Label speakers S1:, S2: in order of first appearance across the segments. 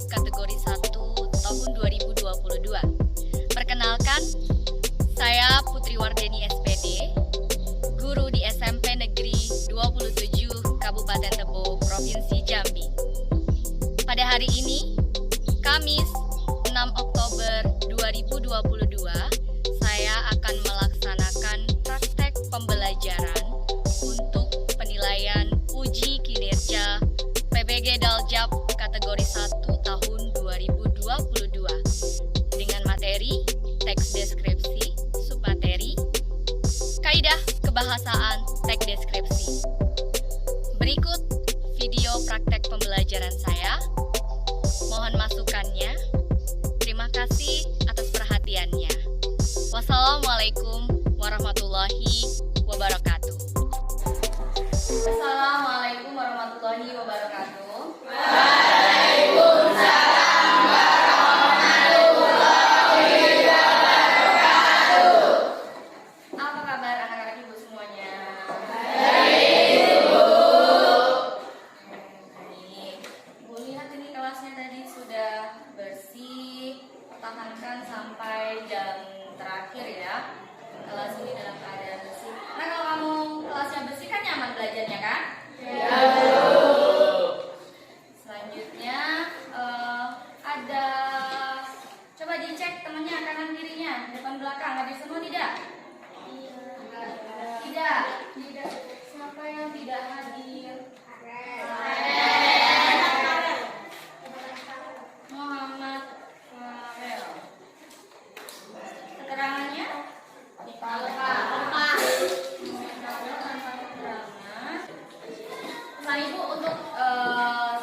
S1: kategori 1 tahun 2022. Perkenalkan, saya Putri Wardeni SPD, guru di SMP Negeri 27 Kabupaten Tebo, Provinsi Jambi. Pada hari ini, Kamis 6 Oktober 2022, saya akan melaksanakan praktek pembelajaran untuk penilaian uji kinerja PBG Daljab kategori 1 tahun 2022 dengan materi teks deskripsi, submateri, kaidah kebahasaan teks deskripsi. Berikut video praktek pembelajaran saya. Mohon masukannya. Terima kasih atas perhatiannya. Wassalamualaikum warahmatullahi wabarakatuh. Assalamualaikum warahmatullahi wabarakatuh.
S2: Waalaikumsalam warahmatullahi wabarakatuh.
S1: Apa kabar anak-anak ibu semuanya?
S2: Baik, Bu.
S1: Baik. Ibu lihat ini kelasnya tadi sudah bersih, pertahankan sampai jam terakhir ya. Kelas ini dalam keadaan bersih. Nah, kalau kamu kelasnya bersih kan nyaman belajarnya kan?
S2: Ya, Bu.
S1: Selanjutnya ada, coba dicek temannya kanan kirinya, depan belakang, hadir semua tidak? Tidak. Siapa yang tidak hadir? Muhammad Farel. Keterangannya? Tanpa keterangan. Nah, Ibu untuk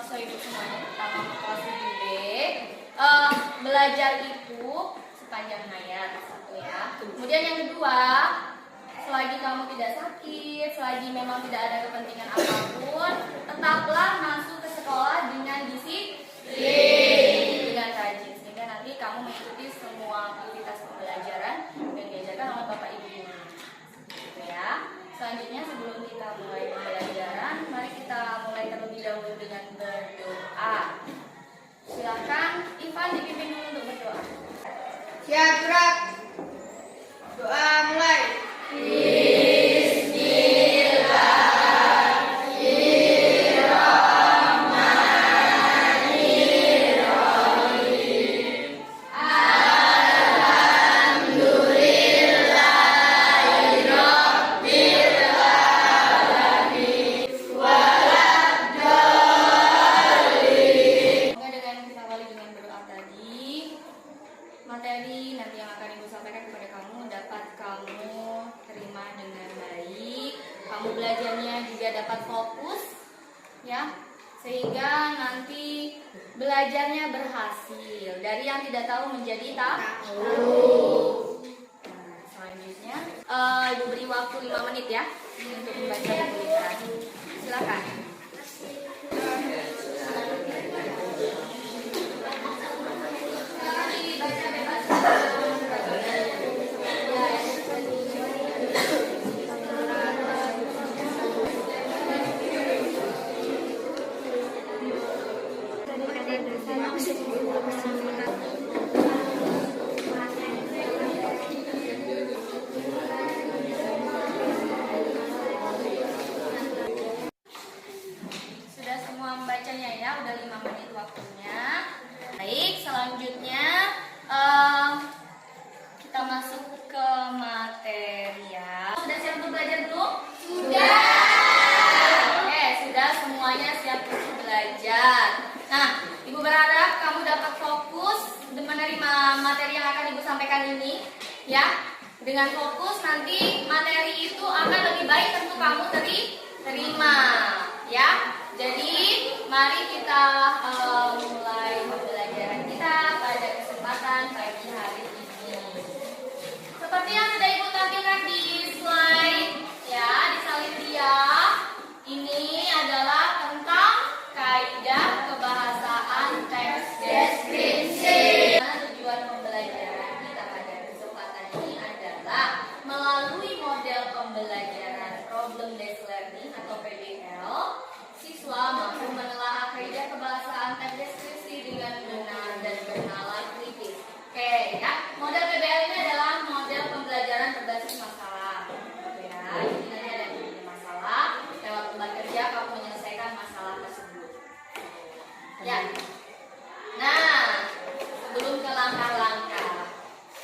S1: siswa Ibu semuanya, pertama kelas 7B, belajar itu sepanjang hayat, satu ya. Kemudian yang kedua, selagi kamu tidak sakit, selagi memang tidak ada kepentingan apapun, tetaplah masuk ke sekolah dengan disiplin, dengan rajin, sehingga nanti kamu mengikuti semua aktivitas pembelajaran yang diajarkan oleh Bapak Ibu ini. Gitu ya. Selanjutnya sebelum kita mulai pembelajaran, mari kita mulai terlebih dahulu dengan berdoa. Silakan Ivan dipimpin dulu untuk berdoa.
S2: Siap, gerak. Doa mulai.
S1: Semoga dengan kita awali dengan berdoa tadi, materi nanti yang akan Ibu sampaikan kepada kamu dapat kamu terima dengan baik. Kamu belajarnya juga dapat fokus, ya, sehingga nanti belajarnya berhasil. Dari yang tidak tahu menjadi tahu. Nah, selanjutnya, Ibu beri waktu 5 menit ya untuk membaca buku literasi. Silakan. Baca bebas. Sudah semua membacanya ya, udah 5 menit waktunya. Baik, selanjutnya kita masuk ke materi ya. Sudah siap untuk belajar belum? Sudah. Oke, sudah semuanya siap untuk belajar. Nah, Ibu berharap kamu dapat fokus menerima materi yang akan Ibu sampaikan ini, ya. Dengan fokus nanti materi itu akan lebih baik tentu kamu terima, ya. Jadi mari kita mulai pembelajaran kita pada kesempatan pagi hari ini. Seperti yang sudah Ibu tampilkan di slide, ya, di salin dia, ini adalah tentang kaidah kebahasaan teks deskripsi. Tujuan pembelajaran kita pada kesempatan ini adalah melalui model pembelajaran problem based learning atau PBL, siswa mampu menelaah kaidah kebahasaan Ya. Nah, sebelum ke langkah-langkah.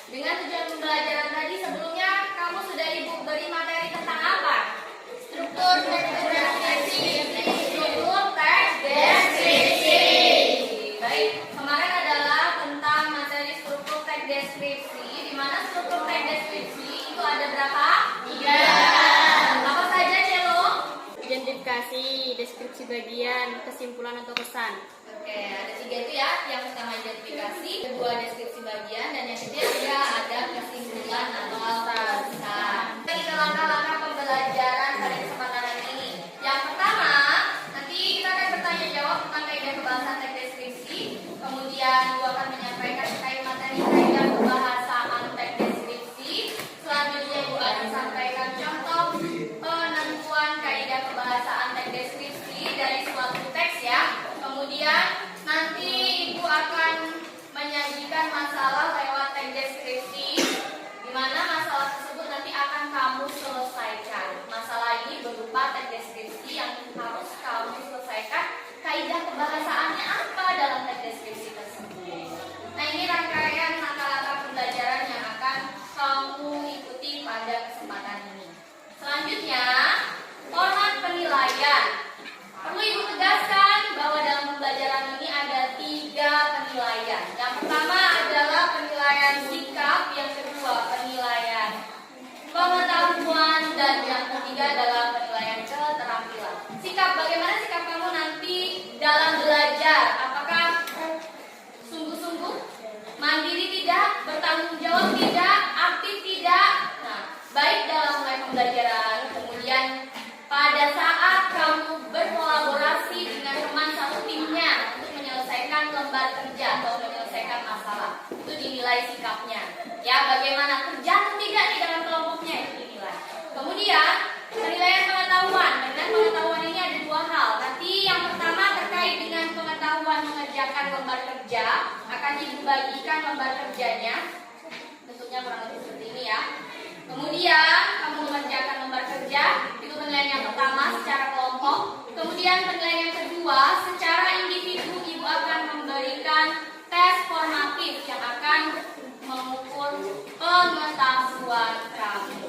S1: Dengan tujuan pembelajaran tadi sebelumnya kamu sudah Ibu beri materi tentang apa? Struktur teks deskripsi. Struktur teks deskripsi. Baik, kemarin adalah tentang materi struktur teks deskripsi. Di mana struktur teks deskripsi itu ada berapa? 3. Apa saja, Celo?
S2: Identifikasi, deskripsi bagian, kesimpulan atau kesan.
S1: Oke, ada 3 itu ya. Yang pertama identifikasi, kedua deskripsi bagian, dan yang ketiga ada kesimpulan atau kesan. Kita langkah-langkah pembelajaran pada kesempatan ini. Yang pertama, nanti kita akan bertanya jawab tentang kaidah kebahasan teks deskripsi. Kemudian Ibu akan menyampaikan terkait materi kaidah kebahasaan teks deskripsi. Selanjutnya Ibu akan sampaikan contoh penentuan kaidah kebahasaan teks deskripsi dari suatu teks ya. Kemudian nanti Ibu akan menyajikan masalah lewat teks deskripsi, di mana masalah tersebut nanti akan kamu selesaikan. Masalah ini berupa teks deskripsi yang harus kamu selesaikan. Kaidah kebahasaannya apa dalam teks deskripsi tersebut? Nah, ini rangkaian langkah-langkah pembelajaran yang akan kamu ikuti pada kesempatan ini. Selanjutnya, format penilaian. Perlu Ibu tegaskan bahwa dalam pembelajaran ini ada 3 penilaian. Yang pertama adalah penilaian sikap, yang kedua penilaian pengetahuan, dan yang ketiga adalah penilaian keterampilan. Sikap, bagaimana sikap kamu nanti dalam belajar? Apakah sungguh-sungguh, mandiri tidak, bertanggung jawab tidak, aktif tidak? Nah, baik dalam mulai pembelajaran, kemudian pada saat kamu berkolaborasi dengan teman satu timnya untuk menyelesaikan lembar kerja atau menyelesaikan masalah, itu dinilai sikapnya. Ya, bagaimana kerja atau tidak nih dalam kelompoknya, itu dinilai. Kemudian penilaian pengetahuan. Dengan pengetahuan ini ada 2 hal. Nanti yang pertama terkait dengan pengetahuan mengerjakan lembar kerja, akan Ibu bagikan lembar kerjanya. Bentuknya kurang lebih seperti ini ya. Kemudian kamu mengerjakan lembar kerja, itu penilaian yang pertama secara kelompok. Kemudian penilaian yang kedua secara individu, Ibu akan memberikan tes formatif yang akan mengukur pengetahuan kamu.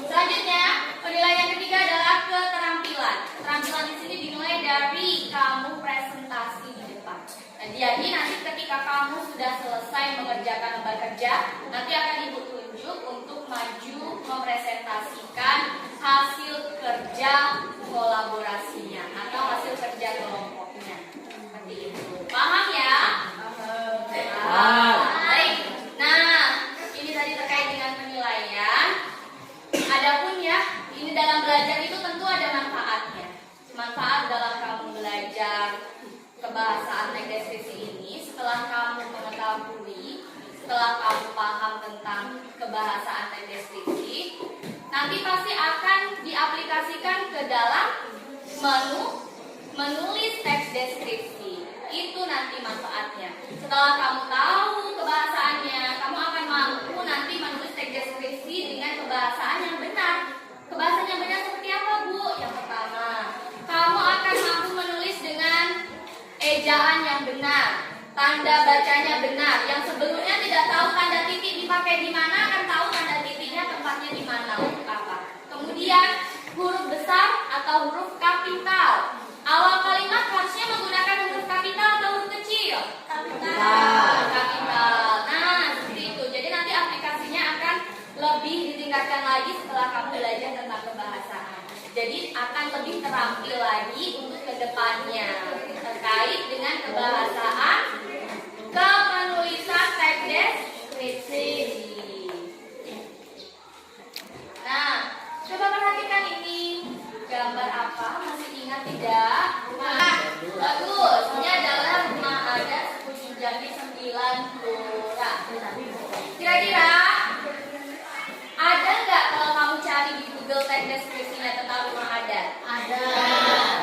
S1: Selanjutnya, penilaian yang ketiga adalah keterampilan. Keterampilan di sini dinilai dari kamu presentasi di depan. Nah, jadi nanti ketika kamu sudah selesai mengerjakan lembar kerja, nanti akan Ibu tunjuk untuk maju mempresentasikan hasil kerja kolaborasinya atau hasil kerja kelompoknya. Seperti itu. Paham ya? Paham. Baik. Nah, ini tadi terkait dengan penilaian. Adapun ya, ini dalam belajar itu tentu ada manfaatnya. Manfaat dalam kamu belajar kebahasaan teks deskripsi ini, setelah kamu mengetahui, setelah kamu paham tentang kebahasaan teks deskripsi, nanti pasti akan diaplikasikan ke dalam menulis teks deskripsi. Itu nanti manfaatnya. Setelah kamu tahu kebahasaannya, kamu akan mampu nanti menulis teks deskripsi dengan kebahasaan yang benar. Kebahasaan yang benar seperti apa, Bu? Yang pertama, kamu akan mampu menulis dengan ejaan yang benar, tanda bacanya benar. Yang sebelumnya tidak tahu tanda titik dipakai di mana, akan tahu tanda titiknya tempatnya di mana, untuk apa. Kemudian huruf besar atau huruf kapital. Awal kalimat harusnya menggunakan huruf kapital atau huruf kecil? Kapital. Kapital. Nah, seperti itu. Jadi nanti aplikasinya akan lebih ditingkatkan lagi setelah kamu belajar tentang kebahasaan. Jadi akan lebih terampil lagi untuk kedepannya terkait dengan kebahasaan kepenulisan teks deskripsi. Nah, coba perhatikan ini. Gambar apa? Masih ingat tidak? Nah, bagus. Ini adalah rumah adat suku Jambi 9 Blora. Kira-kira ada nggak kalau kamu cari di Google teks deskripsinya tentang rumah adat? Ada.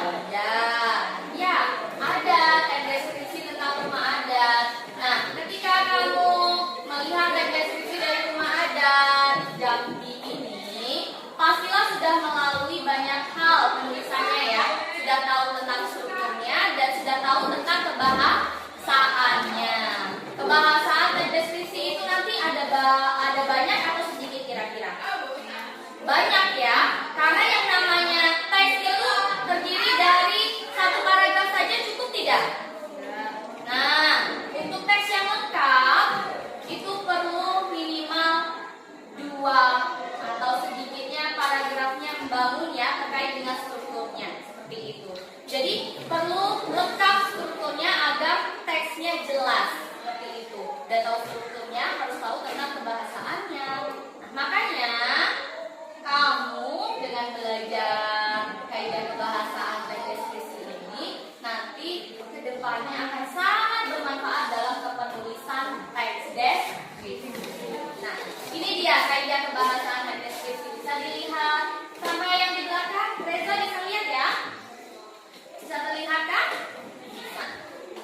S1: Ada. Ya, ada teks deskripsi tentang rumah adat. Nah, ketika kamu melihat teks deskripsi dari rumah adat Jambi ini, pastilah sudah melalui banyak hal penulisannya ya. sudah tahu tentang kebahasaannya. Kebahasaan dan deskripsi itu nanti ada banyak atau sedikit kira-kira? Banyak ya, karena yang namanya teks itu terdiri dari satu paragraf saja cukup tidak? Nah, untuk teks yang lengkap itu perlu minimal 2 atau sedikitnya paragrafnya membangun ya terkait dengan strukturnya seperti itu. Jadi perlu lengkap strukturnya agar teksnya jelas seperti itu. Dan tahu strukturnya harus tahu tentang kebahasaannya. Nah, makanya kamu dengan belajar kaidah kebahasaan dan deskripsi ini nanti kedepannya akan sangat bermanfaat dalam kepenulisan teks deskripsi. Nah, ini dia kaidah kebahasaan dan deskripsi. Bisa dilihat sampai yang di belakang. Reza bisa lihat ya? Bisa terlihat kan? Nah,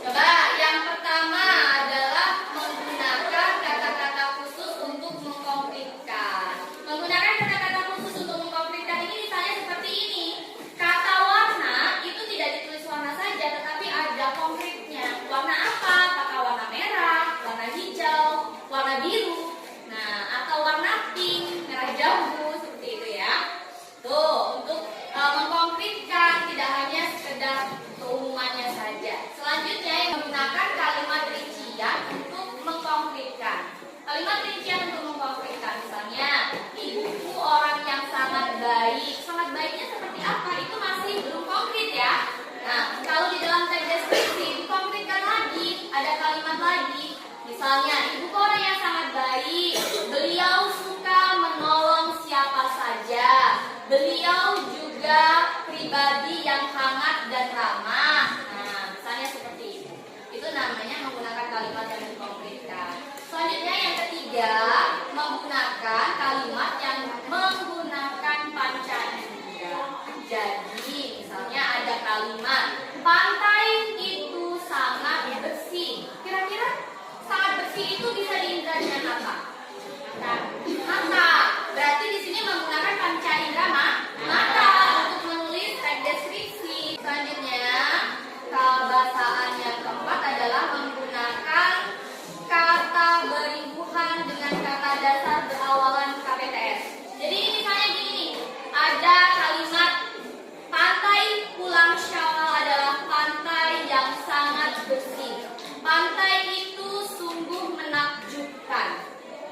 S1: coba yang pertama adalah menggunakan kata-kata khusus untuk mengkonkretkan. Menggunakan kata-kata khusus untuk mengkonkretkan ini misalnya seperti ini. Kata warna itu tidak ditulis warna saja, tetapi ada konkretnya. Warna apa? Apakah warna merah, warna hijau, warna biru, nah atau warna pink, merah jambu, seperti itu ya. Tuh, untuk mengkonkretkan, tidak hanya sekedar keumumannya saja. Selanjutnya yang menggunakan kalimat rincian untuk mengkonkretkan. Kalimat rincian untuk mengkonkretkan, misalnya ibuku orang yang sangat baik. Sangat baiknya seperti apa? Itu masih belum konkret ya. Nah, kalau di dalam teks deskripsi dikonkretkan lagi, ada kalimat lagi. Misalnya, ibuku orang yang sangat baik. Beliau suka menolong siapa saja. Beliau juga pribadi yang hangat dan ramah. Nah, misalnya seperti itu. Itu namanya menggunakan kalimat yang dikonkretkan. Selanjutnya yang ketiga, menggunakan kalimat yang menggunakan panca indera. Jadi, misalnya ada kalimat pantai itu sangat bersih. Kira-kira sangat bersih itu bisa diindra dengan apa? Mata. Berarti di sini menggunakan panca indera mata untuk menulis teks deskripsi. Selanjutnya, kebahasaan yang keempat adalah menggunakan kata berimbuhan dengan kata dasar berawalan KPTS. Jadi ini misalnya gini nih, ada kalimat pantai Pulang Syawal adalah pantai yang sangat bersih. Pantai itu sungguh menakjubkan.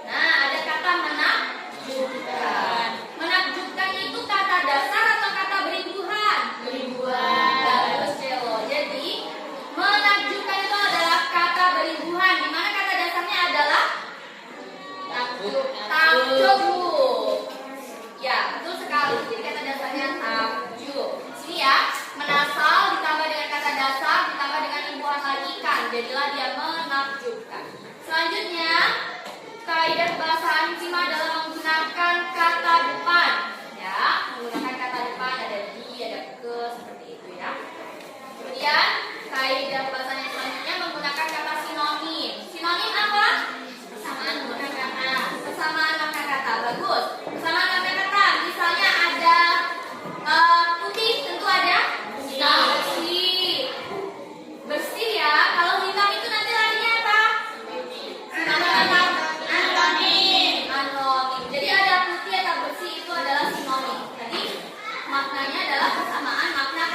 S1: Nah, ada kata menakjubkan. Menakjubkan itu kata dasar atau kata berimbuhan? Berimbuhan. Bagus, Celo. Jadi, menakjubkan itu adalah kata berimbuhan. Di mana kata dasarnya adalah takjub. Ya, betul sekali. Jadi kata dasarnya takjub. Sini ya, menasal ditambah dengan kata dasar ditambah dengan imbuhan lagi kan. Jadilah dia menakjubkan. Selanjutnya, kaidah bahasaan kelima adalah menggunakan kata depan. Ya, menggunakan kata depan ada di, ada ke, seperti itu ya. Kemudian, kaidah bahasaan yang selanjutnya menggunakan kata sinonim. Sinonim apa? Persamaan makna kata. Persamaan makna kata. Bagus. Persamaan makna kata. Misalnya ada putih, tentu ada bersih. Bersih ya. Kalau hitam itu nanti larinya apa? Anonim. Jadi ada putih atau bersih itu adalah sinonim. Jadi maknanya adalah persamaan makna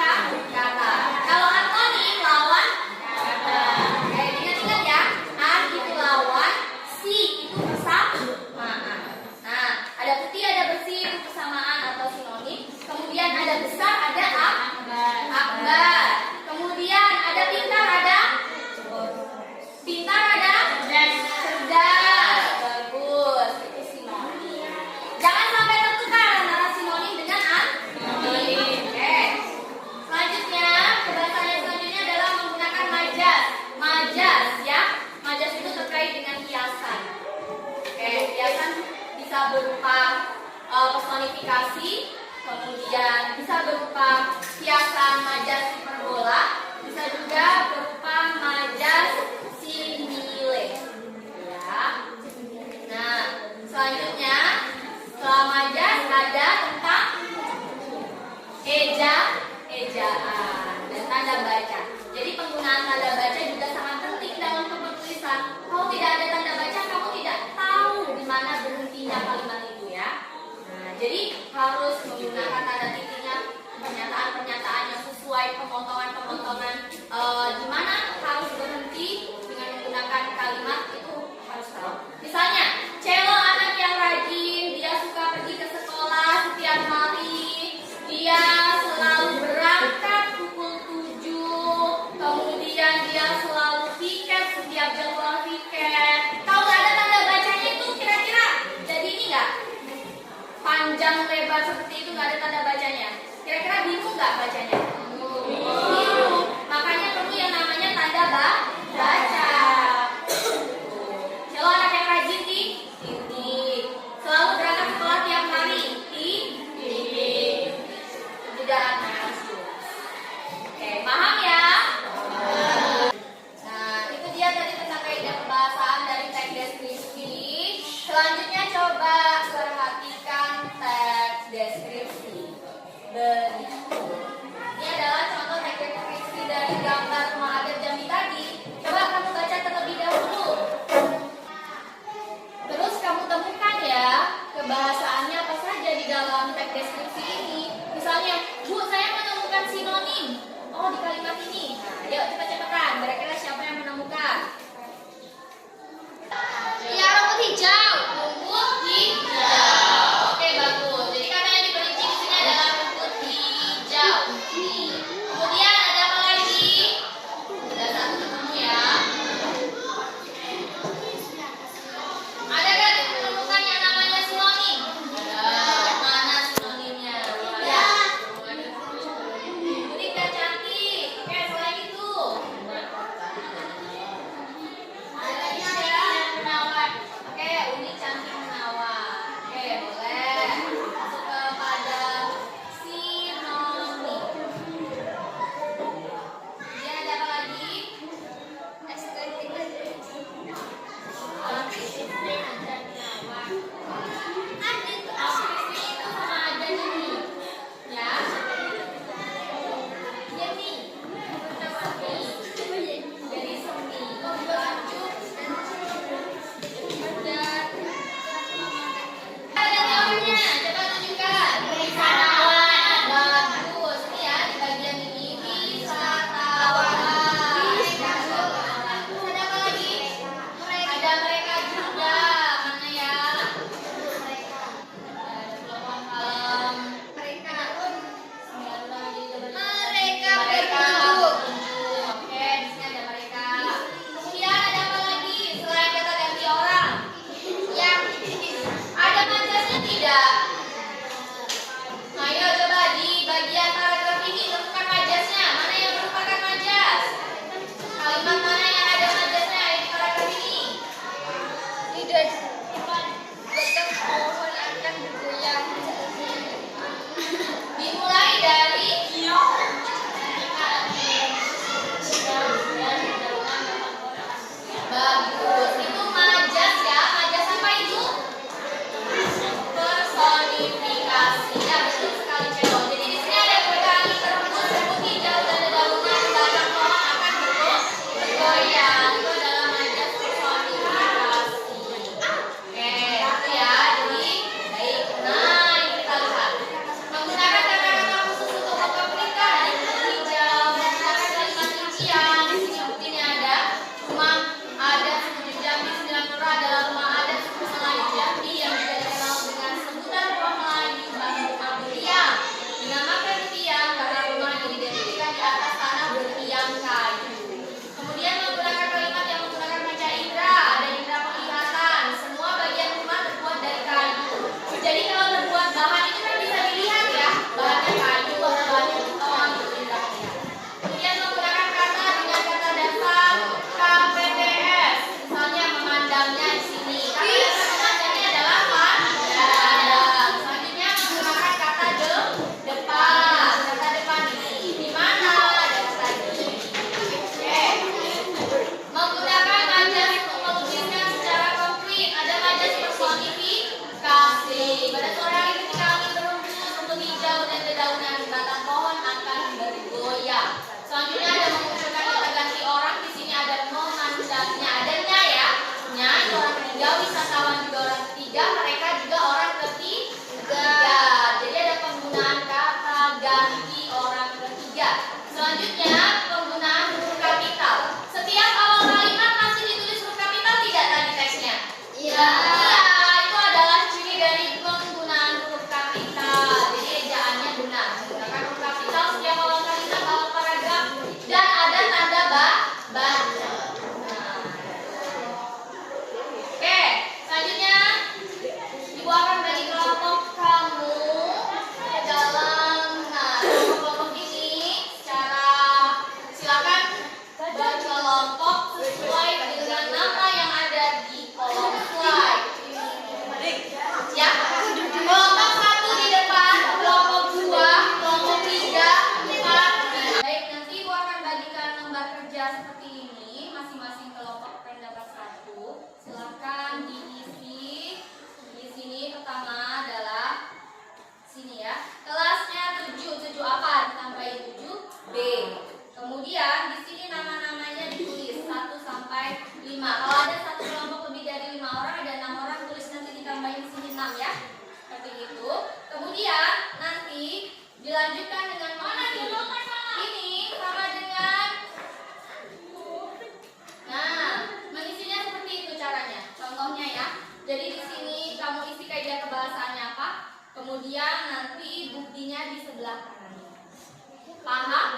S1: kata. Kalau anonim lawan kata. Ingat-ingat ya. An itu lawan, si itu persamaan. Nah, ada putih, ada bersih itu persamaan atau sinonim. Kemudian ada besar, ada akbar. Kemudian ada pintar, ada cerdas. Bagus, itu sinonim. Jangan sampai tertukar antara sinonim dengan anonim. Oke. Selanjutnya, kebahasaan yang selanjutnya adalah menggunakan majas. Majas ya. Majas itu terkait dengan hiasan. Oke, hiasan bisa berupa personifikasi, kemudian bisa berupa hiasan majas hiperbola, bisa juga berupa majas simile. Ya. Nah, selanjutnya setelah majas ada tentang ejaan dan tanda baca. Jadi Di mana harus berhenti dengan menggunakan kalimat itu harus tahu. Misalnya, Celo anak yang rajin, dia suka pergi ke sekolah setiap hari, dia selalu berangkat pukul 7, kemudian dia selalu piket setiap jadwal piket. Kalau nggak ada tanda bacanya itu kira-kira jadi ini nggak? Panjang lebar seperti itu nggak ada tanda bacanya. Kira-kira bingung nggak bacanya? Bingung. Makanya perlu yang namanya tanda baca. Kalau anak yang rajin di titik. Selalu berangkat sekolah tiap hari di titik. Tidak anak. Oke, paham ya? Nah, itu dia tadi tentang kaidah kebahasaan dari teks deskripsi. Selanjutnya coba perhatikan teks deskripsi. Begitu. Iya, itu adalah ciri dari penggunaan huruf kapital. Jadi ejaannya benar. Menggunakan huruf kapital setiap awal kalimat, awal paragraf, dan ada tanda baca. Nah. Oke, selanjutnya Ibu akan bagi kelompok kamu dalam kelompok ini secara silakan berkelompok sesuai dengan nama yang ada di kolom slide. Ya, kelompok 1 di depan, kelompok 2, kelompok 3, 4. Baik, nanti Ibu akan bagikan lembar kerja seperti ini, masing-masing kelompok akan dapat 1. Silakan diisi. Di sini pertama adalah sini ya. Kelasnya 7 apa? Ditambahin 7B. Kemudian di sini nama-namanya ditulis 1 sampai 5. Kalau ada satu kelompok lebih dari 5 orang, ada 6 orang, tulis nanti ditambahin sini 6 ya. Seperti itu. Kemudian nanti dilanjutkan dengan mana nih? Ini sama dengan mengisinya seperti itu caranya. Contohnya ya. Jadi di sini kamu isi kaidah kebahasaannya apa? Kemudian nanti buktinya di sebelah kanan. Paham?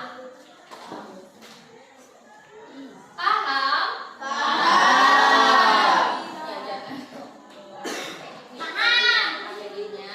S1: Paham? Paham. Ya, jangan. Paham. Jadinya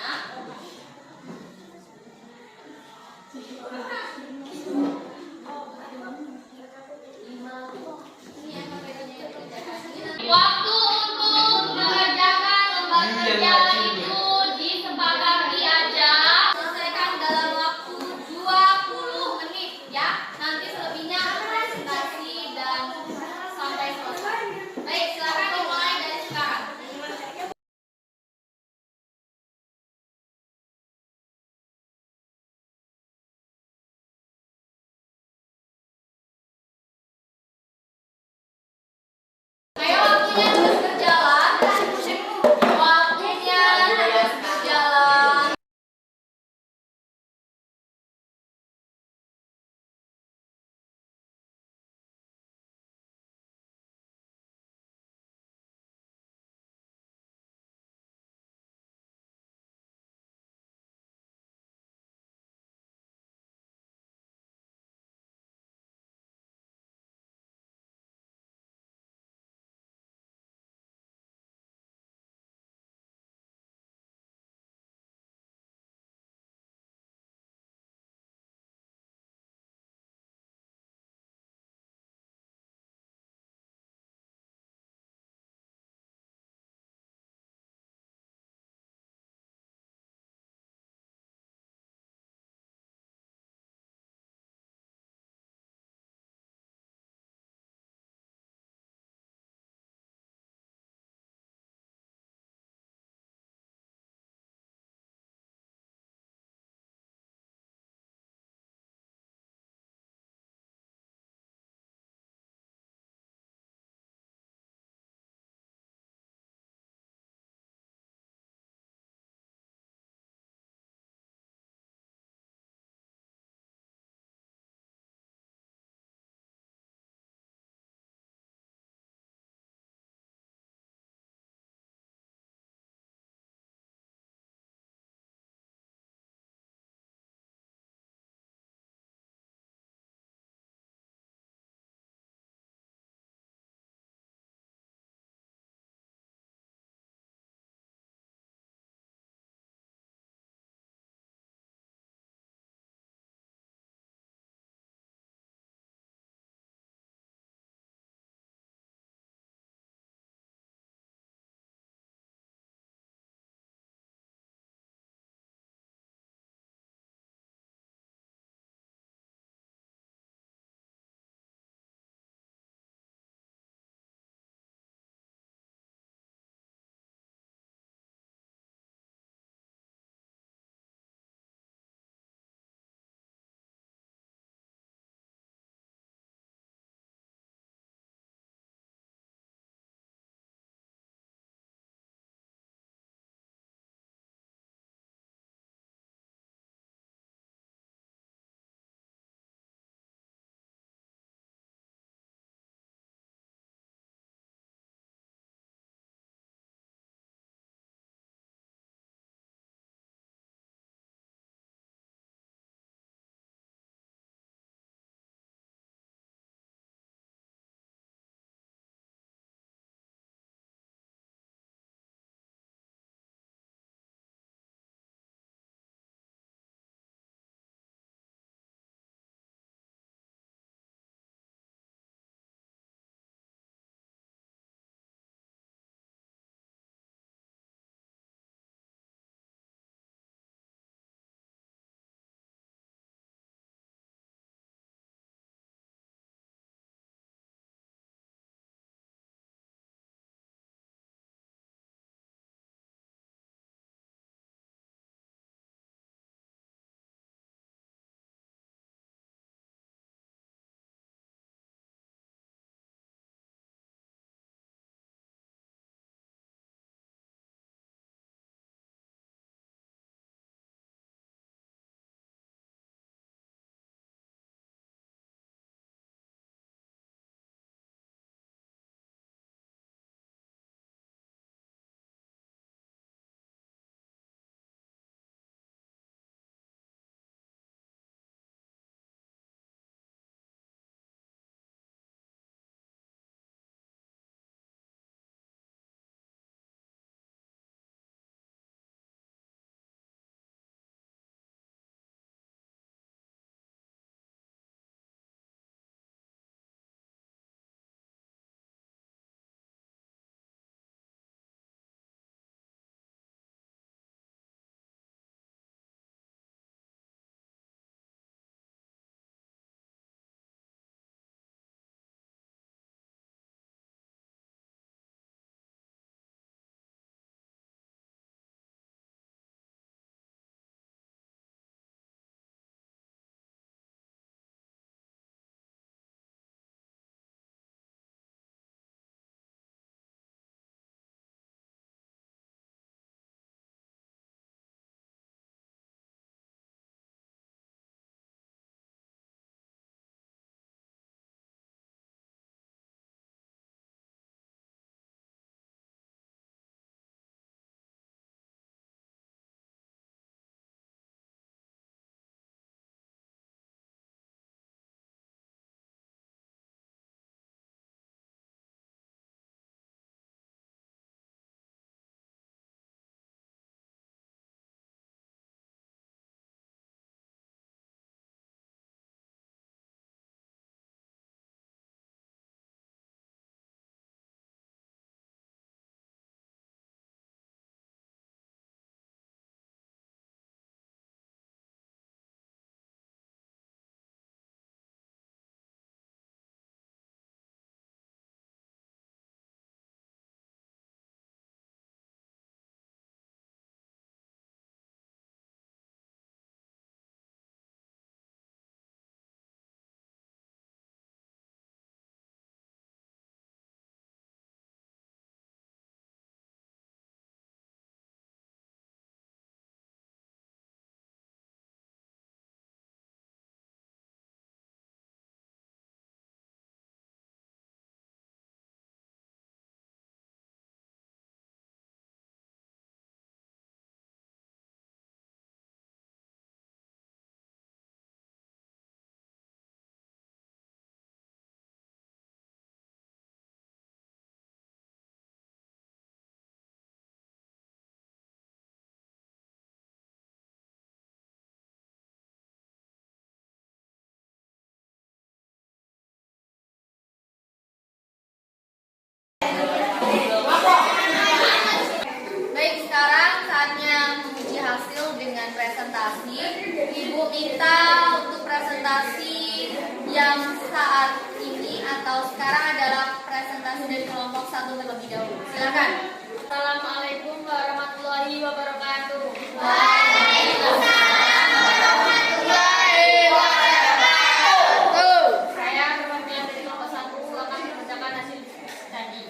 S1: yang saat ini atau sekarang adalah presentasi dari kelompok 1 terlebih dahulu. Silakan.
S2: Assalamualaikum warahmatullahi wabarakatuh.
S1: Waalaikumsalam warahmatullahi wabarakatuh.
S2: Saya perwakilan dari kelompok 1 akan membacakan hasil tadi.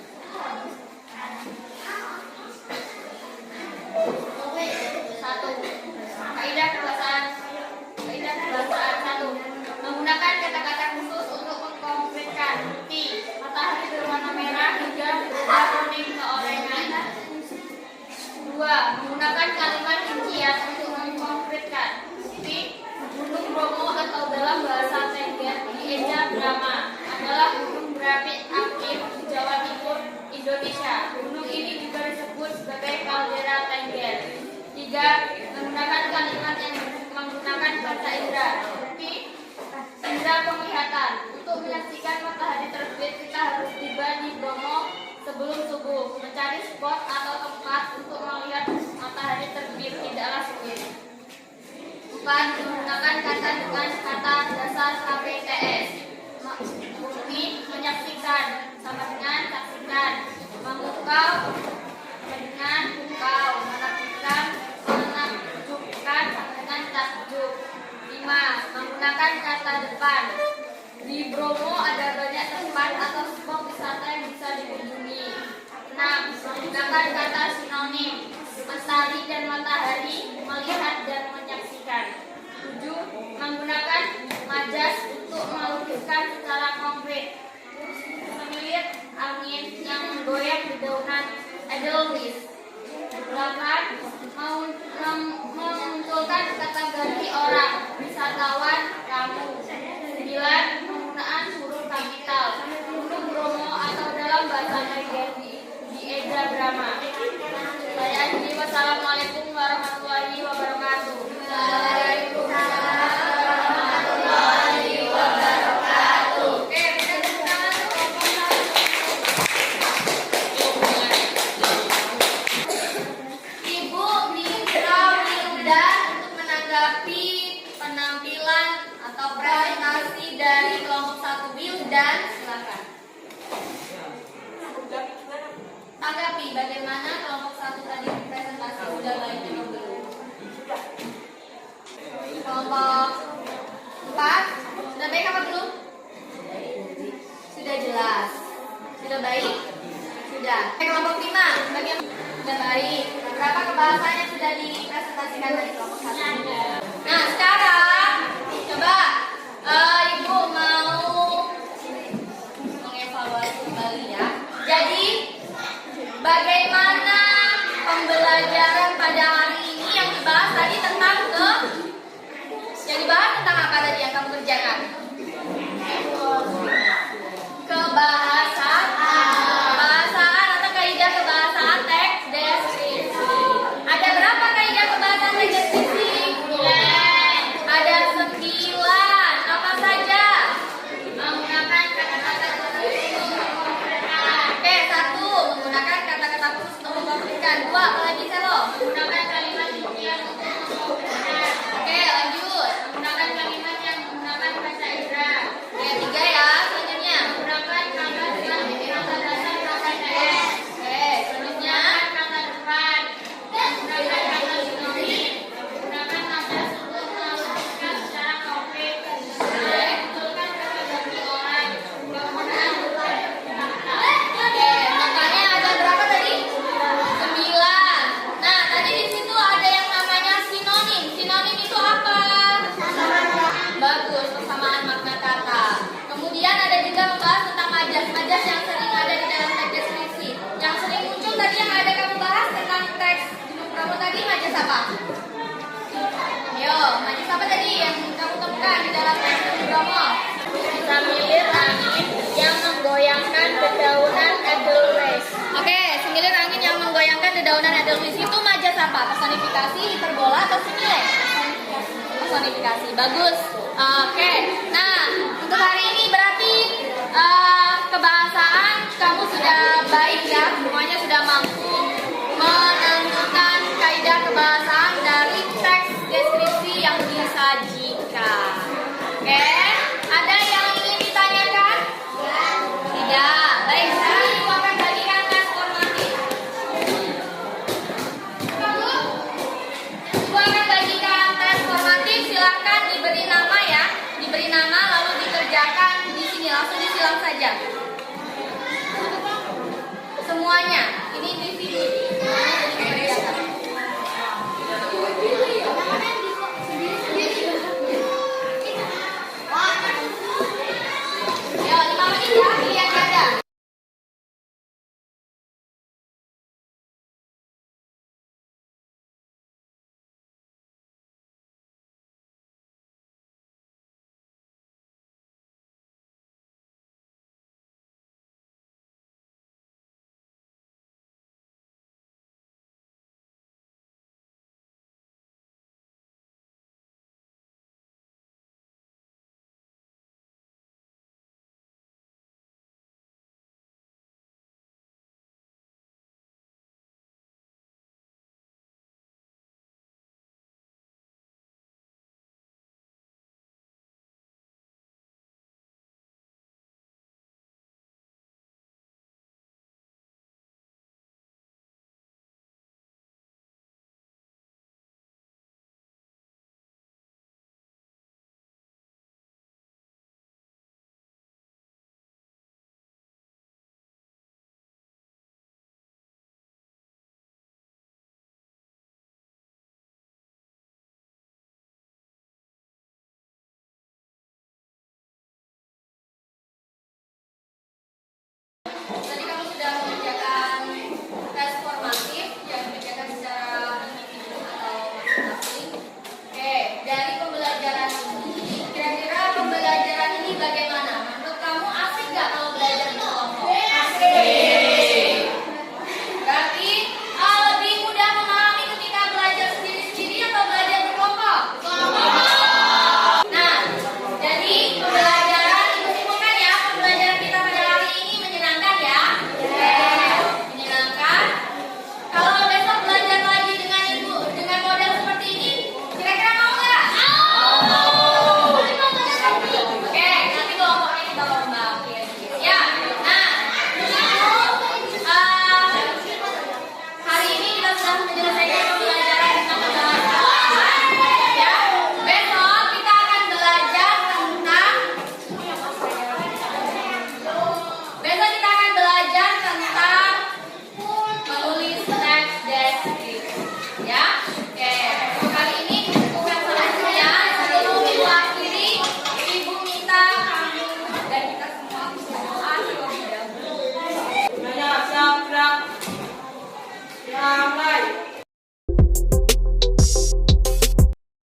S2: Satu, kaidah kebahasaan 1. Menggunakan kata-kata khusus untuk mengkonkretkan bukti matahari berwarna merah hingga berubah kuning keorangan. 2. Menggunakan kalimat rincian untuk mengkonkretkan bukti Gunung Bromo atau dalam bahasa Tengger dieja Brahma adalah gunung berapi aktif di Jawa Timur, Indonesia. Gunung ini juga disebut sebagai kaldera Tengger. 3. Menggunakan kalimat yang menggunakan bahasa indera. Bukti indera penglihatan. Untuk menyaksikan matahari terbit kita harus tiba di Bromo sebelum subuh. Mencari spot atau tempat untuk melihat matahari terbit tidaklah sulit. 4. Menggunakan kata dengan kata dasar KPTS. Bukti menyaksikan sama dengan saksikan. Memukau dengan bukau. Menakjubkan sama dengan takjub. 5. Menggunakan kata depan. Di Bromo ada banyak tempat atau spot wisata yang bisa dikunjungi. 6. Menggunakan kata sinonim. Mentari dan matahari, melihat dan menyaksikan. 7. Menggunakan majas untuk melukiskan secara konkret. Semilir angin yang menggoyang dedaunan edelweiss. 8. Memunculkan kategori orang, wisatawan, tamu. 9. Penggunaan huruf kapital. Gunung Bromo atau dalam bahasa Tengger dieja Brahma. Saya akhiri. Wassalamualaikum warahmatullahi wabarakatuh.
S1: Waalaikumsalam warahmatullahi wabarakatuh. Oke, bisa tepuk tangan Ibu Mitra Wildan untuk menanggapi penampilan atau presentasi dari kelompok 1 Wildan, silakan. Tanggapi bagaimana kelompok 1 tadi presentasi sudah baik atau belum? Kelompok 4 sudah baik apa belum? Sudah jelas. Sudah baik? Sudah. Kelompok 5 bagaimana? Sudah baik. Berapa kebahasannya sudah dipresentasikan dari kelompok 1? Nah, sekarang coba Ibu mau mengevaluasi kembali ya. Jadi bagaimana pembelajaran pada hari ini yang dibahas tadi tentang yang dibahas tentang apa tadi yang kamu kerjakan? Kebahasaan atau kaidah kebahasaan teks deskripsi. Ada berapa kaidah kebahasaan teks deskripsi? Ada 9. Apa saja? Menggunakan kata-kata khusus untuk mengkonkretkan. Oke, 1. Menggunakan kata-kata khusus untuk mengkonkretkan. 2. Apalagi Selo? Menggunakan kalimat rincian untuk mengkonkretkan. Oke, lanjut. Menggunakan kalimat yang menggunakan bahasa indera. Oke, 3 ya. Selanjutnya menggunakan kata dengan kata dasar KPTS. Oke, selanjutnya kata depan. Menggunakan kata sinonim. Menggunakan nada untuk melukiskan secara konkret. Munculkan kategori orang. Penggunaan huruf kapital. Oke, makanya ada berapa tadi? 9. Nah, tadi di situ ada yang namanya sinonim. Sinonim itu apa? Bagus, persamaan makna kata. Kemudian ada juga membahas tentang majas. Majas yang sering ada di dalam teks deskripsi. Yang sering muncul tadi yang ada kamu bahas tentang teks Gunung Bromo tadi majas apa? Ayo, majas apa tadi yang kamu temukan di dalam teks Gunung Bromo?
S2: Semilir angin yang menggoyangkan dedaunan edelweiss.
S1: Oke, semilir angin yang menggoyangkan dedaunan edelweiss itu majas apa? Personifikasi, hiperbola atau simile? Personifikasi, bagus. Oke, nah untuk hari ini berarti kebahasaan kamu sudah baik ya, semuanya sudah mampu menentukan kaidah kebahasaan dari teks deskripsi yang disajikan. Oke, ada yang ingin sini, langsung disilang saja. Semuanya, ini individu. Semuanya jadi seperti atas.